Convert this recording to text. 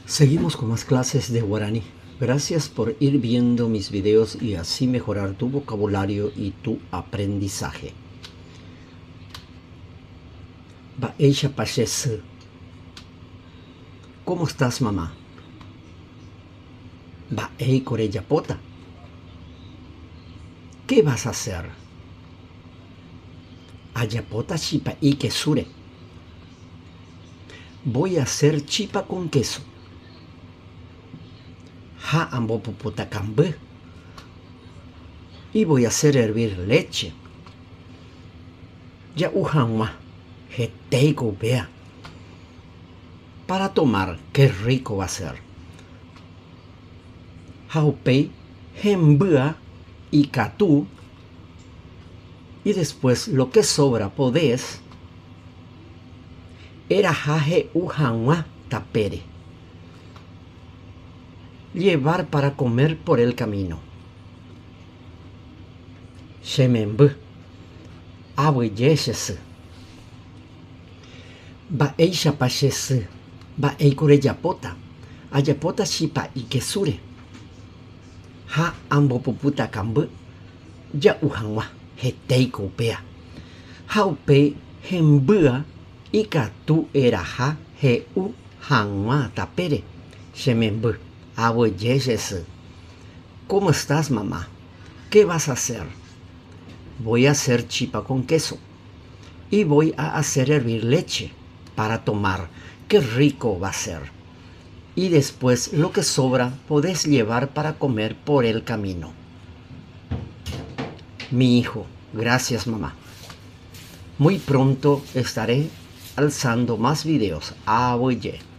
Seguimos con más clases de guaraní. Gracias por ir viendo mis videos y así mejorar tu vocabulario y tu aprendizaje. Ba'eisha pachesu. ¿Cómo estás, mamá? Ba'ei koreyapota. ¿Qué vas a hacer? Ayapota shipa'i kesure. Voy a hacer chipa con queso. Ha ambopuputakambu. Y voy a hacer hervir leche. Ya ujanma. Heteigo vea. Para tomar, qué rico va a ser. Haupei, hembua y katú. Y después lo que sobra podés. Era jaje ujanma tapere. Llevar para comer por el camino. Shemembu. Abuyeshesu. Ba'eisha pachesu. Ba'ei koreyapota. Ayapota shipa ikesure. Ha ambopuputakambu. Ya ujanwa hetei kopea. Haupe hembua ikatu eraha he ujanwa tapere. Shemembu. Aboyeyesu. ¿Cómo estás, mamá? ¿Qué vas a hacer? Voy a hacer chipa con queso. Y voy a hacer hervir leche para tomar. Qué rico va a ser. Y después lo que sobra podés llevar para comer por el camino. Mi hijo, gracias, mamá. Muy pronto estaré alzando más videos. Aboye.